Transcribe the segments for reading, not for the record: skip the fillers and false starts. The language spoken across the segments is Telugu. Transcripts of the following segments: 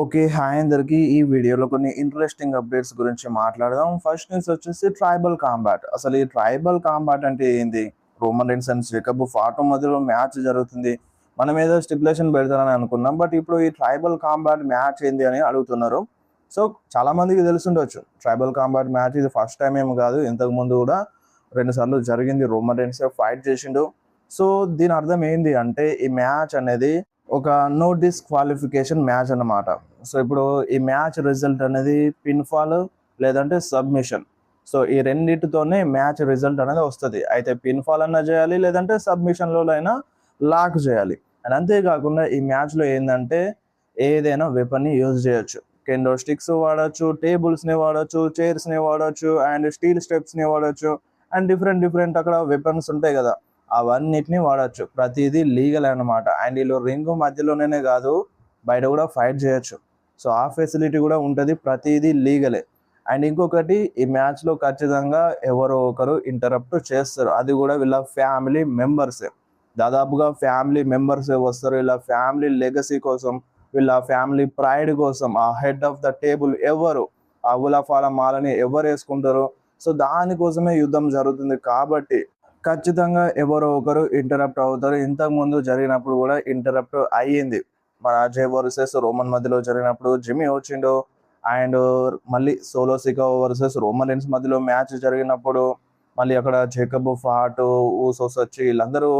ఓకే. హాయ్ అందరికి. ఈ వీడియోలో కొన్ని ఇంట్రెస్టింగ్ అప్డేట్స్ గురించి మాట్లాడదాం. ఫస్ట్ న్యూస్ వచ్చేసి ట్రైబల్ కాంబాట్. అసలు ఈ ట్రైబల్ కాంబాట్ అంటే ఏంది? రోమన్ రీన్స్ అండ్ జేకబ్ ఫాటో మధ్యలో మ్యాచ్ జరుగుతుంది. మనం ఏదో స్టిపులేషన్ పెడతారని అనుకున్నాం. బట్ ఇప్పుడు ఈ ట్రైబల్ కాంబాట్ మ్యాచ్ ఏంది అని అడుగుతున్నారు. సో చాలా మందికి తెలిసుండొచ్చు. ట్రైబల్ కాంబాట్ మ్యాచ్ ఇది ఫస్ట్ టైం ఏమి కాదు. ఇంతకు ముందు కూడా 2 సార్లు జరిగింది. రోమన్ రీన్స్ ఫైట్ చేసిండు. సో దీని అర్థం ఏంది అంటే ఈ మ్యాచ్ అనేది ఒక నో డిస్‌క్వాలిఫికేషన్ మ్యాచ్ అన్నమాట. సో ఇప్పుడు ఈ మ్యాచ్ రిజల్ట్ అనేది పిన్ ఫాల్ లేదంటే సబ్మిషన్. సో ఈ రెండిటితోనే మ్యాచ్ రిజల్ట్ అనేది వస్తది. అయితే పిన్ ఫాల్ అన్నా చేయాలి లేదంటే సబ్మిషన్‌లోనైనా లాక్ చేయాలి. అండ్ అంతేకాకుండా ఈ మ్యాచ్‌లో ఏందంటే ఏదైనా వెపన్‌ని యూజ్ చేయొచ్చు. కెండో స్టిక్స్ వాడొచ్చు, టేబుల్స్‌ని వాడొచ్చు, చైర్స్‌ని వాడొచ్చు అండ్ స్టీల్ స్టెప్స్‌ని వాడొచ్చు. అండ్ డిఫరెంట్ అక్కడ వెపన్స్ ఉంటాయి కదా! అవన్నిటిని వాడొచ్చు. ప్రతిదీ లీగల్ అన్నమాట. అండ్ వీళ్ళు రింగ్ మధ్యలోనే కాదు, బయట కూడా ఫైట్ చేయొచ్చు. సో ఆ ఫెసిలిటీ కూడా ఉంటది. ప్రతిదీ లీగలే. అండ్ ఇంకొకటి ఈ మ్యాచ్‌లో ఖచ్చితంగా ఎవరో ఒకరు ఇంటరప్ట్ చేస్తారు. అది కూడా వీళ్ళ ఫ్యామిలీ మెంబర్సే. దాదాపుగా ఫ్యామిలీ మెంబర్సే వస్తారు. వీళ్ళ ఫ్యామిలీ లెగసీ కోసం, వీళ్ళ ఫ్యామిలీ ప్రైడ్ కోసం ఆ హెడ్ ఆఫ్ ద టేబుల్ ఎవరు, ఆ ఉలఫాల మాలని ఎవరేసుకుంటారో సో దానికోసమే యుద్ధం జరుగుతుంది కాబట్టి ఖచ్చితంగా ఎవరో ఒకరు ఇంటరప్ట్ అవుతారు. ఇంతకుముందు జరిగినప్పుడు కూడా ఇంటరప్ట్ అయ్యింది. మన అజయ్ వర్సెస్ రోమన్ మధ్యలో జరిగినప్పుడు జిమ్మీ వచ్చిండు. అండ్ మళ్ళీ Solo Sikoa versus Roman Reigns మధ్యలో మ్యాచ్ జరిగినప్పుడు మళ్ళీ అక్కడ జేకబ్ ఫాట్, ఊసోస్ వచ్చి వీళ్ళందరూ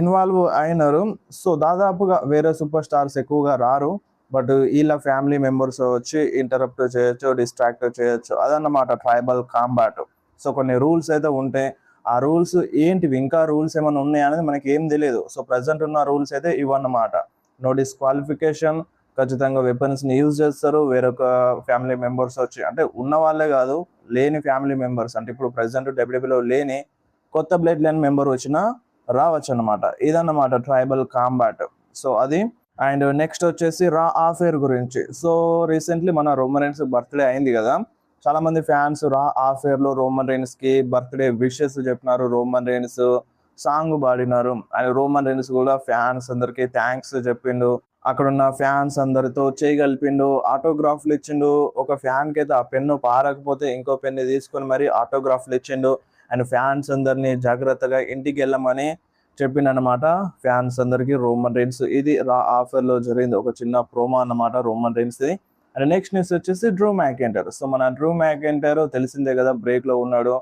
ఇన్వాల్వ్ అయినారు. సో దాదాపుగా వేరే సూపర్ స్టార్స్ ఎక్కువగా రారు. బట్ వీళ్ళ ఫ్యామిలీ మెంబర్స్ వచ్చి ఇంటరప్ట్ చేయొచ్చు, డిస్ట్రాక్ట్ చేయొచ్చు. అదన్నమాట ట్రైబల్ కాంబాట్. సో కొన్ని రూల్స్ అయితే ఉంటాయి. ఆ రూల్స్ ఏంటివి, ఇంకా రూల్స్ ఏమైనా ఉన్నాయా అనేది మనకి ఏం తెలియదు. సో ప్రజెంట్ ఉన్న రూల్స్ అయితే ఇవన్నమాట. నో డిస్‌క్వాలిఫికేషన్, ఖచ్చితంగా వెపన్స్‌ని యూజ్ చేస్తారు. వేరొక ఫ్యామిలీ మెంబర్స్ వచ్చి అంటే ఉన్న వాళ్ళే కాదు, లేని ఫ్యామిలీ మెంబర్స్ అంటే ఇప్పుడు ప్రెజెంట్ డబ్ల్యూడబ్ల్యూఈలో లేని కొత్త బ్లడ్ లైన్ మెంబర్ వచ్చినా రావచ్చు అన్నమాట. ఇదన్నమాట ట్రైబల్ కాంబాట్. సో అది. అండ్ నెక్స్ట్ వచ్చేసి రా ఆఫేర్ గురించి. సో రీసెంట్లీ మన రోమన్ రీన్స్ బర్త్‌డే అయింది కదా! చాలా మంది ఫ్యాన్స్ రా ఆఫేర్ లో రోమన్ రీన్స్ కి బర్త్డే విషెస్ చెప్పినారు. రోమన్ రీన్స్ సాంగ్ పాడినారు. అండ్ రోమన్ రీన్స్ కూడా ఫ్యాన్స్ అందరికి థ్యాంక్స్ చెప్పిండు. అక్కడ ఉన్న ఫ్యాన్స్ అందరితో చేయగలిపిండు, ఆటోగ్రాఫ్లు ఇచ్చిండు. ఒక ఫ్యాన్ కి అయితే ఆ పెన్ను పారకపోతే ఇంకో పెన్ను తీసుకొని మరి ఆటోగ్రాఫ్లు ఇచ్చిండు. అండ్ ఫ్యాన్స్ అందరినీ జాగ్రత్తగా ఇంటికి వెళ్ళమని చెప్పిండనమాట ఫ్యాన్స్ అందరికి రోమన్ రీన్స్. ఇది రా ఆఫర్ లో జరిగింది ఒక చిన్న ప్రోమో అన్నమాట Roman Reigns. And next news వచ్చేసి డ్రూ మ్యాకెంటైర్. సో మన డ్రూ మ్యాకెంటైర్ తెలిసిందే కదా, బ్రేక్ లో ఉన్నాడు.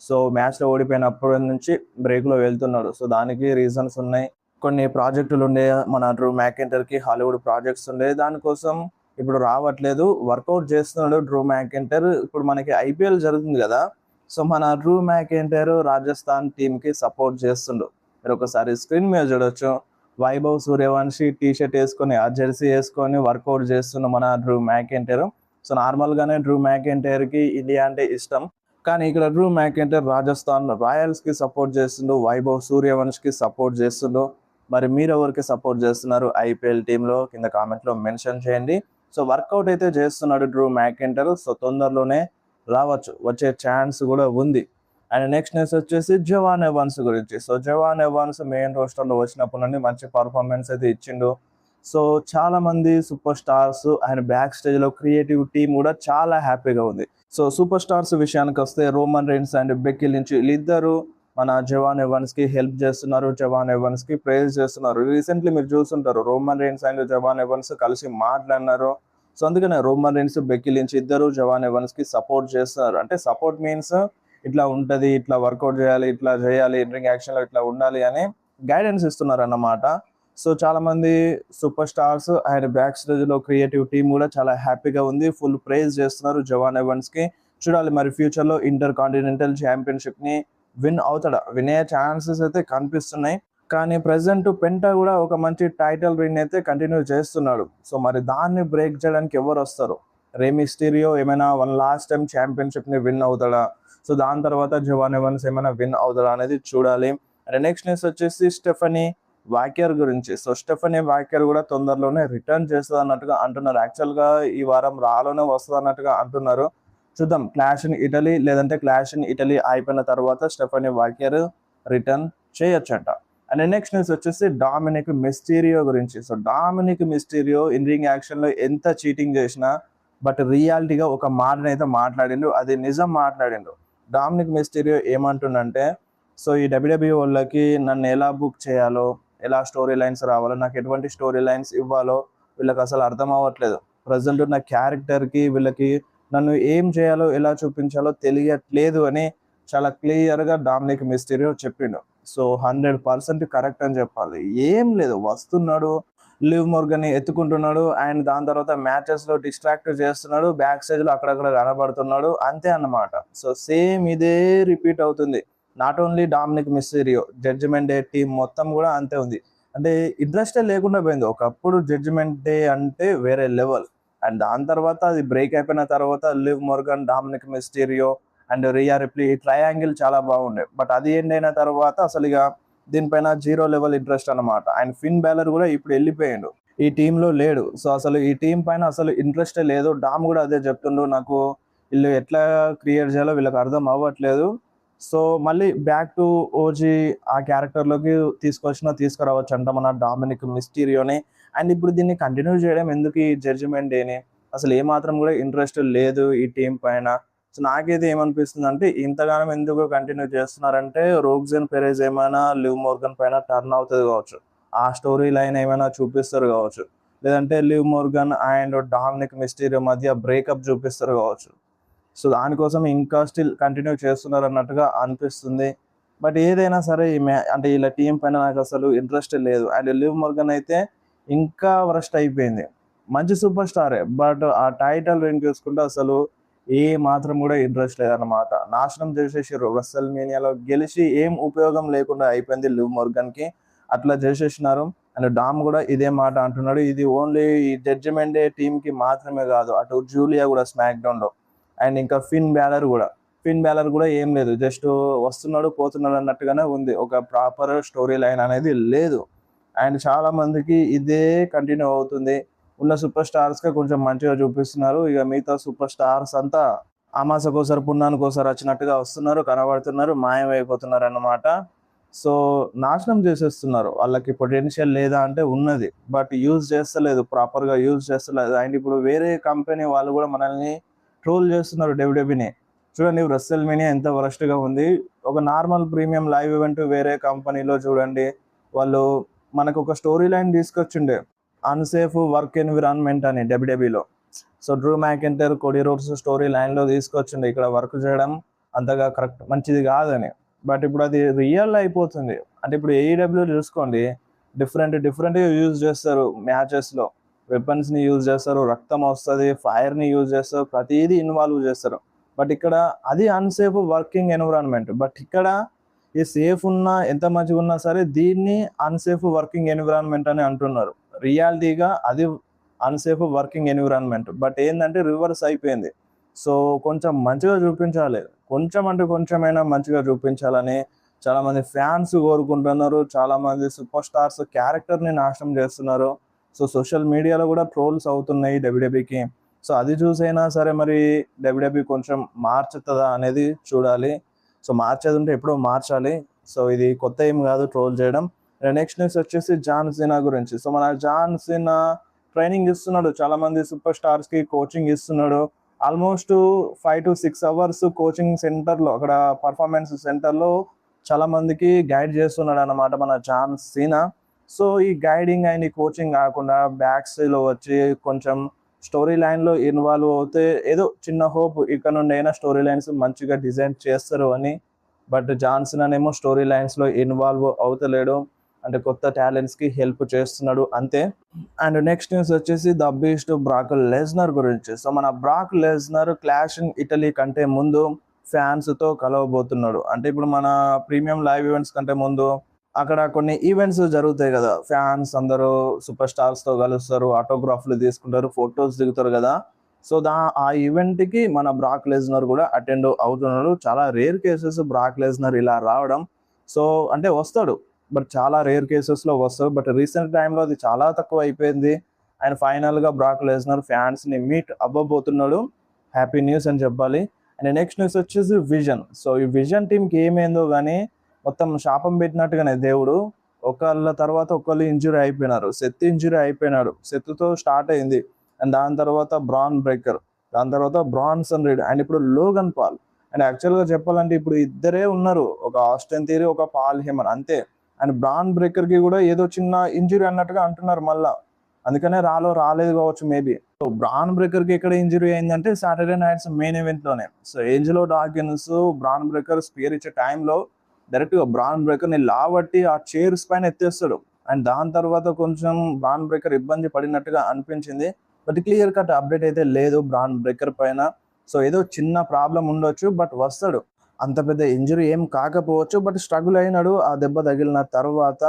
సో మ్యాచ్ లో ఓడిపోయినప్పటి నుంచి బ్రేక్ లో వెళ్తున్నాడు. సో దానికి రీజన్స్ ఉన్నాయి. కొన్ని ప్రాజెక్టులు ఉండే మన డ్రూ మ్యాకెంటైర్ కి, హాలీవుడ్ ప్రాజెక్ట్స్ ఉండే, దానికోసం ఇప్పుడు రావట్లేదు. వర్కౌట్ చేస్తున్నాడు డ్రూ మ్యాకెంటైర్. ఇప్పుడు మనకి ఐపీఎల్ జరుగుతుంది కదా, సో మన డ్రూ మ్యాకెంటైర్ రాజస్థాన్ టీమ్ కి సపోర్ట్ చేస్తుండు. మీరు ఒకసారి స్క్రీన్ మీద చూడొచ్చు. వైభవ్ సూర్యవంశి టీ షర్ట్ వేసుకొని, ఆ జెర్సీ వేసుకొని వర్కౌట్ చేస్తున్న మన డ్రూ మ్యాకెంటైర్. సో నార్మల్ గానే డ్రూ మ్యాకెంటైర్ కి ఇండియా అంటే ఇష్టం. కానీ ఇక్కడ డ్రూ మ్యాకెంటైర్ రాజస్థాన్ రాయల్స్ కి సపోర్ట్ చేస్తుండు, వైభవ్ సూర్యవంశ్ కి సపోర్ట్ చేస్తుండు. మరి మీరు ఎవరికి సపోర్ట్ చేస్తున్నారు ఐపీఎల్ టీంలో కింద కామెంట్ లో మెన్షన్ చేయండి. సో వర్కౌట్ అయితే చేస్తున్నాడు డ్రూ మ్యాకెంటైర్. సో తొందరలోనే రావచ్చు, వచ్చే ఛాన్స్ కూడా ఉంది. అండ్ నెక్స్ట్ న్యూస్ వచ్చేసి జవాన్ ఎవాన్స్ గురించి. సో జవాన్ ఎవాన్స్ మెయిన్ రోస్టర్ లో వచ్చినప్పటి నుండి మంచి పర్ఫార్మెన్స్ అయితే ఇచ్చిండు. సో చాలా మంది superstars and backstage లో క్రియేటివ్ టీమ్ కూడా చాలా హ్యాపీగా ఉంది. సో సూపర్ స్టార్స్ విషయానికి వస్తే Roman Reigns and Becky Lynch వీళ్ళిద్దరు మన జవాన్ ఎవాన్స్ కి హెల్ప్ చేస్తున్నారు, జవాన్ ఎవాన్స్ కి ప్రేజ్ చేస్తున్నారు. రీసెంట్లీ మీరు చూస్తుంటారు Roman Reigns and Jevon Evans కలిసి మాట్లాడినారు. సో అందుకనే రోమన్ రీన్స్, బెక్కీ లించ్ ఇద్దరు జవాన్ ఎవాన్స్ కి సపోర్ట్ చేస్తున్నారు. అంటే సపోర్ట్ మీన్స్ ఇట్లా ఉంటది, ఇట్లా వర్కౌట్ చేయాలి, ఇట్లా చేయాలి, రింగ్ యాక్షన్ లో ఇట్లా ఉండాలి అని గైడెన్స్ ఇస్తున్నారు అన్నమాట. సో చాలా మంది superstars and backstage లో క్రియేటివ్ టీమ్ కూడా చాలా హ్యాపీగా ఉంది. ఫుల్ ప్రైజ్ చేస్తున్నారు జవాన్ ఎవాన్స్ కి. చూడాలి మరి ఫ్యూచర్ లో ఇంటర్ కాంటినెంటల్ ఛాంపియన్షిప్ ని విన్ అవుతాడా. వినే ఛాన్సెస్ అయితే కనిపిస్తున్నాయి. కానీ ప్రెసెంట్ పెంటా కూడా ఒక మంచి టైటిల్ విన్ అయితే కంటిన్యూ చేస్తున్నాడు. సో మరి దాన్ని బ్రేక్ చేయడానికి ఎవరు వస్తారు? రే మిస్టీరియో ఏమైనా వన్ లాస్ట్ టైం ఛాంపియన్షిప్ ని విన్ అవుతాడా? సో దాని తర్వాత జవాన్ ఎవాన్స్ ఏమైనా విన్ అవుతాడా అనేది చూడాలి. అండ్ నెక్స్ట్ న్యూస్ వచ్చేసి స్టెఫనీ వాక్యర్ గురించి. సో స్టెఫనీ వాక్యర్ కూడా తొందరలోనే రిటర్న్ చేస్తుంది అన్నట్టుగా అంటున్నారు. యాక్చువల్ గా ఈ వారం రాలోనే వస్తుంది అన్నట్టుగా అంటున్నారు. చూద్దాం, క్లాష్ ఇన్ ఇటలీ లేదంటే క్లాష్ ఇన్ ఇటలీ అయిపోయిన తర్వాత స్టెఫనీ వాక్యర్ రిటర్న్ చేయొచ్చంట. అండ్ నెక్స్ట్ న్యూస్ వచ్చేసి డామినిక్ మిస్టీరియో గురించి. So Dominik Mysterio in ring యాక్షన్లో ఎంత చీటింగ్ చేసినా బట్ రియాలిటీగా ఒక మాటనైతే మాట్లాడిండు, అది నిజం మాట్లాడిండు. డామినిక్ మిస్టీరియో ఏమంటుండంటే, సో ఈ డబ్ల్యూడబ్ల్యూఈ వాళ్ళకి నన్ను ఎలా బుక్ చేయాలో, ఎలా స్టోరీ లైన్స్ రావాలో, నాకు ఎటువంటి స్టోరీ లైన్స్ ఇవ్వాలో వీళ్ళకి అసలు అర్థం అవ్వట్లేదు. ప్రజెంట్ ఉన్న క్యారెక్టర్కి వీళ్ళకి నన్ను ఏం చేయాలో ఎలా చూపించాలో తెలియట్లేదు అని చాలా క్లియర్గా డామినిక్ మిస్టీరియో చెప్పిండు. సో 100% కరెక్ట్ అని చెప్పాలి. ఏం లేదు, వస్తున్నాడు, లివ్ మోర్గన్ని ఎత్తుకుంటున్నాడు అండ్ దాని తర్వాత మ్యాచెస్లో డిస్ట్రాక్ట్ చేస్తున్నాడు, బ్యాక్ స్టేజ్లో అక్కడక్కడ కనబడుతున్నాడు, అంతే అన్నమాట. సో సేమ్ ఇదే రిపీట్ అవుతుంది. Not only Dominik Mysterio, Judgment Day team మొత్తం కూడా అంతే ఉంది. అంటే ఇంట్రెస్టే లేకుండా పోయింది. ఒకప్పుడు జడ్జిమెంట్ డే అంటే వేరే లెవెల్, అండ్ దాని తర్వాత అది బ్రేక్ అయిపోయిన తర్వాత Liv Morgan, Dominik Mysterio and Rhea Ripley ఈ ట్రయాంగిల్ చాలా బాగుండే. బట్ అది ఎండ్ అయిన తర్వాత అసలు ఇక దీనిపైన 0 లెవెల్ ఇంట్రెస్ట్ అనమాట. అండ్ ఫిన్ బ్యాలర్ కూడా ఇప్పుడు వెళ్ళిపోయాడు, ఈ టీంలో లేడు. సో అసలు ఈ టీం పైన అసలు ఇంట్రెస్టే లేదు. డామ్ కూడా అదే చెప్తుండు, నాకు వీళ్ళు ఎట్లా క్రియేట్ చేయాలో వీళ్ళకి అర్థం అవ్వట్లేదు. సో మళ్ళీ బ్యాక్ టు ఓజీ ఆ క్యారెక్టర్లోకి తీసుకురావచ్చు అంట మన డామినిక్ మిస్టీరియోని. అండ్ ఇప్పుడు దీన్ని కంటిన్యూ చేయడం ఎందుకు, ఈ జడ్జిమెంట్ డేని అసలు ఏమాత్రం కూడా ఇంట్రెస్ట్ లేదు ఈ టీం పైన. సో నాకైతే ఏమనిపిస్తుంది అంటే, ఇంతగానం ఎందుకు కంటిన్యూ చేస్తున్నారంటే రోగ్జన్ పెరేజ్ ఏమైనా లివ్ మోర్గన్ పైన టర్న్ అవుతుంది కావచ్చు, ఆ స్టోరీ లైన్ ఏమైనా చూపిస్తారు కావచ్చు, లేదంటే Liv Morgan and Dominik Mysterio మధ్య బ్రేకప్ చూపిస్తారు కావచ్చు. సో దానికోసం ఇంకా స్టిల్ కంటిన్యూ చేస్తున్నారు అన్నట్టుగా అనిపిస్తుంది. బట్ ఏదైనా సరే అంటే ఇలా టీం పైన నాకు అసలు ఇంట్రెస్ట్ లేదు. అండ్ లివ్ మోర్గన్ అయితే ఇంకా వరస్ట్ అయిపోయింది. మంచి సూపర్ స్టారే, బట్ ఆ టైటిల్ రింగ్ చూసుకుంటే అసలు ఏ మాత్రం కూడా ఇంట్రెస్ట్ లేదన్నమాట. నాశనం చేసేసారు, రస్సెల్ మేనియాలో గెలిచి ఏం ఉపయోగం లేకుండా అయిపోయింది లివ్ మోర్గన్కి, అట్లా చేసేసినారు. అండ్ డామ్ కూడా ఇదే మాట అంటున్నాడు, ఇది ఓన్లీ ఈ జడ్జిమెంట్ డే టీంకి మాత్రమే కాదు, అటు జూలియా కూడా స్మాక్ డౌన్లో, అండ్ ఇంకా ఫిన్ బ్యాలర్ కూడా ఏం లేదు, జస్ట్ వస్తున్నాడు పోతున్నాడు అన్నట్టుగానే ఉంది, ఒక ప్రాపర్ స్టోరీ లైన్ అనేది లేదు. అండ్ చాలా మందికి ఇదే కంటిన్యూ అవుతుంది. ఉన్న సూపర్ స్టార్స్గా కొంచెం మంచిగా చూపిస్తున్నారు, ఇక మిగతా సూపర్ స్టార్స్ అంతా అమాసకోసారి పున్నానికోసారి వచ్చినట్టుగా వస్తున్నారు, కనబడుతున్నారు, మాయమైపోతున్నారు అన్నమాట. సో నాశనం చేసేస్తున్నారు. వాళ్ళకి పొటెన్షియల్ లేదా అంటే ఉన్నది, బట్ యూజ్ చేస్తలేదు, ప్రాపర్గా యూజ్ చేస్తలేదు. అండ్ ఇప్పుడు వేరే కంపెనీ వాళ్ళు కూడా మనల్ని ట్రోల్ చేస్తున్నారు డబ్ల్యూడబ్ల్యూని. చూడండి రస్సెల్ మేనియా ఎంత వరస్ట్గా ఉంది. ఒక నార్మల్ ప్రీమియం లైవ్ ఈవెంట్ వేరే కంపెనీలో చూడండి, వాళ్ళు మనకు ఒక స్టోరీ లైన్ తీసుకొచ్చిండే, అన్సేఫ్ వర్క్ ఎన్విరాన్మెంట్ అని డబ్ల్యూడబ్ల్యూలో. So Drew McIntyre, Cody Rhodes story లైన్లో తీసుకొచ్చిండే ఇక్కడ వర్క్ చేయడం అంతగా కరెక్ట్ మంచిది కాదని. బట్ ఇప్పుడు అది రియల్ అయిపోతుంది. అంటే ఇప్పుడు ఏఈడబ్ల్యూ చూసుకోండి, డిఫరెంట్గా యూజ్ చేస్తారు మ్యాచెస్లో, వెపన్స్ని యూజ్ చేస్తారు, రక్తం వస్తుంది, ఫైర్ని యూజ్ చేస్తారు, ప్రతిదీ ఇన్వాల్వ్ చేస్తారు. బట్ ఇక్కడ అది అన్సేఫ్ వర్కింగ్ ఎన్విరాన్మెంట్. బట్ ఇక్కడ ఈ సేఫ్ ఉన్నా ఎంత మంచిగా ఉన్నా సరే దీన్ని అన్సేఫ్ వర్కింగ్ ఎన్విరాన్మెంట్ అని అంటున్నారు. రియాలిటీగా అది అన్సేఫ్ వర్కింగ్ ఎన్విరాన్మెంట్, బట్ ఏంటంటే రివర్స్ అయిపోయింది. సో కొంచెం మంచిగా చూపించాలి, కొంచెం అంటే కొంచెమైనా మంచిగా చూపించాలని చాలామంది ఫ్యాన్స్ కోరుకుంటున్నారు. చాలామంది సూపర్ స్టార్స్ క్యారెక్టర్ని నాశనం చేస్తున్నారు. సో సోషల్ మీడియాలో కూడా ట్రోల్స్ అవుతున్నాయి డబ్ల్యూడబ్ల్యూకి. సో అది చూసైనా సరే మరి డబ్ల్యూడబ్ల్యూ కొంచెం మార్చుతుందా అనేది చూడాలి. సో మార్చేది ఉంటే ఎప్పుడో మార్చాలి. సో ఇది కొత్త ఏం కాదు ట్రోల్ చేయడం. నెక్స్ట్ న్యూస్ వచ్చేసి జాన్ సీనా గురించి. సో మన జాన్ సీనా ట్రైనింగ్ ఇస్తున్నాడు, చాలామంది సూపర్ స్టార్స్కి కోచింగ్ ఇస్తున్నాడు. ఆల్మోస్ట్ 5 to 6 hours కోచింగ్ సెంటర్లో, అక్కడ పర్ఫార్మెన్స్ సెంటర్లో చాలామందికి గైడ్ చేస్తున్నాడు అన్నమాట మన జాన్ సీనా. సో ఈ గైడింగ్ అండ్ ఈ కోచింగ్ కాకుండా బ్యాక్స్లో వచ్చి కొంచెం స్టోరీ లైన్లో ఇన్వాల్వ్ అవుతే ఏదో చిన్న హోప్ ఇక్కడ నుండి అయినా స్టోరీ లైన్స్ మంచిగా డిజైన్ చేస్తారు అని. బట్ జాన్సన్ అనేమో స్టోరీ లైన్స్లో ఇన్వాల్వ్ అవుతలేడు, అంటే కొత్త టాలెంట్స్కి హెల్ప్ చేస్తున్నాడు అంతే. అండ్ నెక్స్ట్ న్యూస్ వచ్చేసి ద బీస్ట్ బ్రాక్ లెస్నర్ గురించి. సో మన Brock Lesnar clash in Italy కంటే ముందు ఫ్యాన్స్తో కలవబోతున్నాడు. అంటే ఇప్పుడు మన ప్రీమియం లైవ్ ఈవెంట్స్ కంటే ముందు అక్కడ కొన్ని ఈవెంట్స్ జరుగుతాయి కదా, ఫ్యాన్స్ అందరూ సూపర్ స్టార్స్తో కలుస్తారు, ఆటోగ్రాఫ్లు తీసుకుంటారు, ఫొటోస్ దిగుతారు కదా. సో ఆ ఈవెంట్కి మన బ్రాక్ లెస్నర్ కూడా అటెండ్ అవుతున్నాడు. చాలా రేర్ కేసెస్ బ్రాక్ లెస్నర్ ఇలా రావడం. సో అంటే వస్తాడు, బట్ చాలా రేర్ కేసెస్లో వస్తాడు. బట్ రీసెంట్ టైంలో అది చాలా తక్కువ అయిపోయింది. అండ్ ఫైనల్గా బ్రాక్ లెస్నర్ ఫ్యాన్స్ని మీట్ అవ్వబోతున్నాడు. హ్యాపీ న్యూస్ అని చెప్పాలి. అండ్ నెక్స్ట్ న్యూస్ వచ్చేసి విజన్. సో ఈ విజన్ టీంకి ఏమైందో కానీ మొత్తం శాపం పెట్టినట్టుగానే దేవుడు ఒకళ్ళ తర్వాత ఒకళ్ళు ఇంజురీ అయిపోయినారు. సెత్ ఇంజురీ అయిపోయినాడు. సెత్‌తో స్టార్ట్ అయింది. అండ్ దాని తర్వాత బ్రాన్ బ్రేకర్, దాని తర్వాత బ్రాన్సన్ రీడ్ అండ్ ఇప్పుడు లోగన్ పాల్. అండ్ యాక్చువల్‌గా చెప్పాలంటే ఇప్పుడు ఇద్దరే ఉన్నారు. ఒక ఆస్టన్ థియరీ, ఒక పాల్ హేమన్ అంతే. అండ్ బ్రాన్ బ్రేకర్‌కి కూడా ఏదో చిన్న ఇంజురీ అన్నట్టుగా అంటున్నారు మళ్ళా. అందుకనే రాలేదు కావచ్చు మేబీ. సో బ్రాన్ బ్రేకర్‌కి ఎక్కడ ఇంజురీ అయిందంటే సాటర్‌డే నైట్స్ మెయిన్ ఈవెంట్‌లోనే. So Angelo Dawkins Bron Breakker spear ఇచ్చే టైంలో డైరెక్ట్‌గా బ్రాన్ బ్రేకర్‌ని లావట్టి ఆ చైర్స్ పైన ఎత్తేస్తాడు. అండ్ దాని తర్వాత కొంచెం బ్రాన్ బ్రేకర్ ఇబ్బంది పడినట్టుగా అనిపించింది. బట్ క్లియర్ కట్ అప్డేట్ అయితే లేదు బ్రాన్ బ్రేకర్ పైన. సో ఏదో చిన్న ప్రాబ్లమ్ ఉండొచ్చు. బట్ వస్తాడు. అంత పెద్ద ఇంజురీ ఏం కాకపోవచ్చు. బట్ స్ట్రగుల్ అయినాడు ఆ దెబ్బ తగిలిన తర్వాత.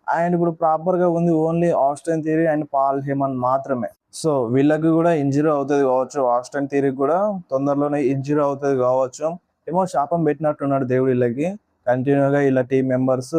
అండ్ ఇప్పుడు ప్రాపర్‌గా ఉంది only Austin Theory and Paul Heyman మాత్రమే. సో వీళ్ళకి కూడా ఇంజురీ అవుతది కావచ్చు. ఆస్టన్ థియరీకి కూడా తొందరలోనే ఇంజురీ అవుతది కావచ్చు. ఏమో శాపం పెట్టినట్టున్నాడు దేవుడు వీళ్ళకి. కంటిన్యూగా ఇలా team members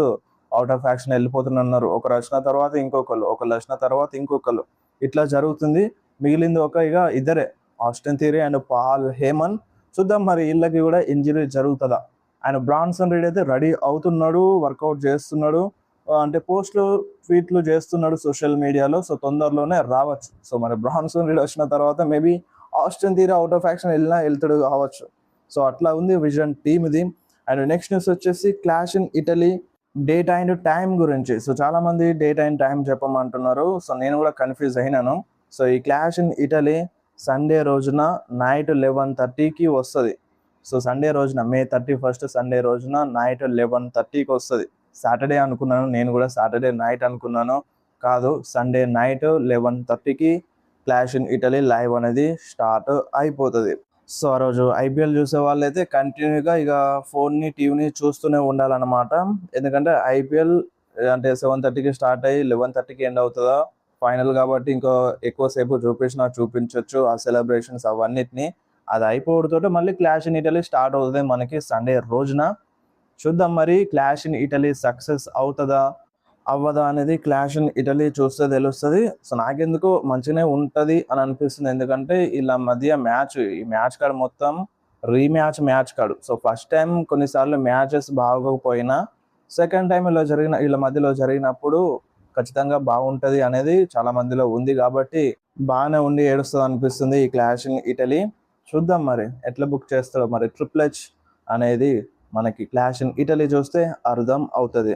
out of action వెళ్ళిపోతున్నారు. ఒకరు వచ్చిన తర్వాత ఇంకొకళ్ళు, ఒకళ్ళు వచ్చిన తర్వాత ఇంకొకళ్ళు, ఇట్లా జరుగుతుంది. మిగిలింది ఇక ఇద్దరే, Austin Theory and Paul Heyman. చూద్దాం మరి వీళ్ళకి కూడా ఇంజరీ జరుగుతుందా. ఆయన బ్రాన్సన్ రీడ్ అయితే రెడీ అవుతున్నాడు, వర్కౌట్ చేస్తున్నాడు. అంటే పోస్ట్లు ట్వీట్లు చేస్తున్నాడు సోషల్ మీడియాలో. సో తొందరలోనే రావచ్చు. సో మరి బ్రాన్సన్ రీడ్ వచ్చిన తర్వాత maybe Austin Theory out of action వెళ్తాడు కావచ్చు. సో అట్లా ఉంది విజన్ టీమ్ ఇది. అండ్ నెక్స్ట్ న్యూస్ వచ్చేసి Clash in Italy date and time గురించి. సో చాలా మంది డేట్ అండ్ టైం చెప్పమంటున్నారు. సో నేను కూడా కన్ఫ్యూజ్ అయినాను. సో ఈ క్లాష్ ఇన్ ఇటలీ సండే రోజున నైట్ 11:30కి వస్తుంది. సో సండే రోజున మే 31 సండే రోజున నైట్ 11:30కి వస్తుంది. సాటర్డే అనుకున్నాను, నేను కూడా సాటర్డే నైట్ అనుకున్నాను. కాదు, సండే నైట్ 11:30కి క్లాష్ ఇన్ ఇటలీ లైవ్ అనేది స్టార్ట్ అయిపోతుంది. సో ఆ రోజు ఐపీఎల్ చూసే వాళ్ళైతే కంటిన్యూగా ఇక ఫోన్ని టీవీని చూస్తూనే ఉండాలన్నమాట. ఎందుకంటే ఐపీఎల్ అంటే 7:30కి స్టార్ట్ అయ్యి 11:30కి ఎండ్ అవుతుందా ఫైనల్ కాబట్టి ఇంకో ఎక్కువసేపు చూపించవచ్చు ఆ సెలబ్రేషన్స్ అవన్నిటిని. అది అయిపోవడంతో మళ్ళీ క్లాష్ ఇన్ ఇటలీ స్టార్ట్ అవుతుంది మనకి సండే రోజున. చూద్దాం మరి క్లాష్ ఇన్ ఇటలీ సక్సెస్ అవుతుందా అవ్వదా అనేది క్లాష్ ఇన్ ఇటలీ చూస్తే తెలుస్తుంది. సో నాకెందుకు మంచిగానే ఉంటుంది అని అనిపిస్తుంది. ఎందుకంటే ఇలా మధ్య ఈ మ్యాచ్ కార్డ్ మొత్తం match card. So first time కొన్నిసార్లు మ్యాచెస్ బాగోకపోయినా సెకండ్ టైం ఇలా మధ్యలో జరిగినప్పుడు ఖచ్చితంగా బాగుంటుంది అనేది చాలా మందిలో ఉంది. కాబట్టి బాగానే ఉండి ఏడుస్తుంది అనిపిస్తుంది ఈ క్లాష్ ఇన్ ఇటలీ. చూద్దాం మరి ఎట్లా బుక్ చేస్తారో మరి ట్రిపుల్ హెచ్ అనేది మనకి క్లాష్ ఇన్ ఇటలీ చూస్తే అర్థం అవుతుంది.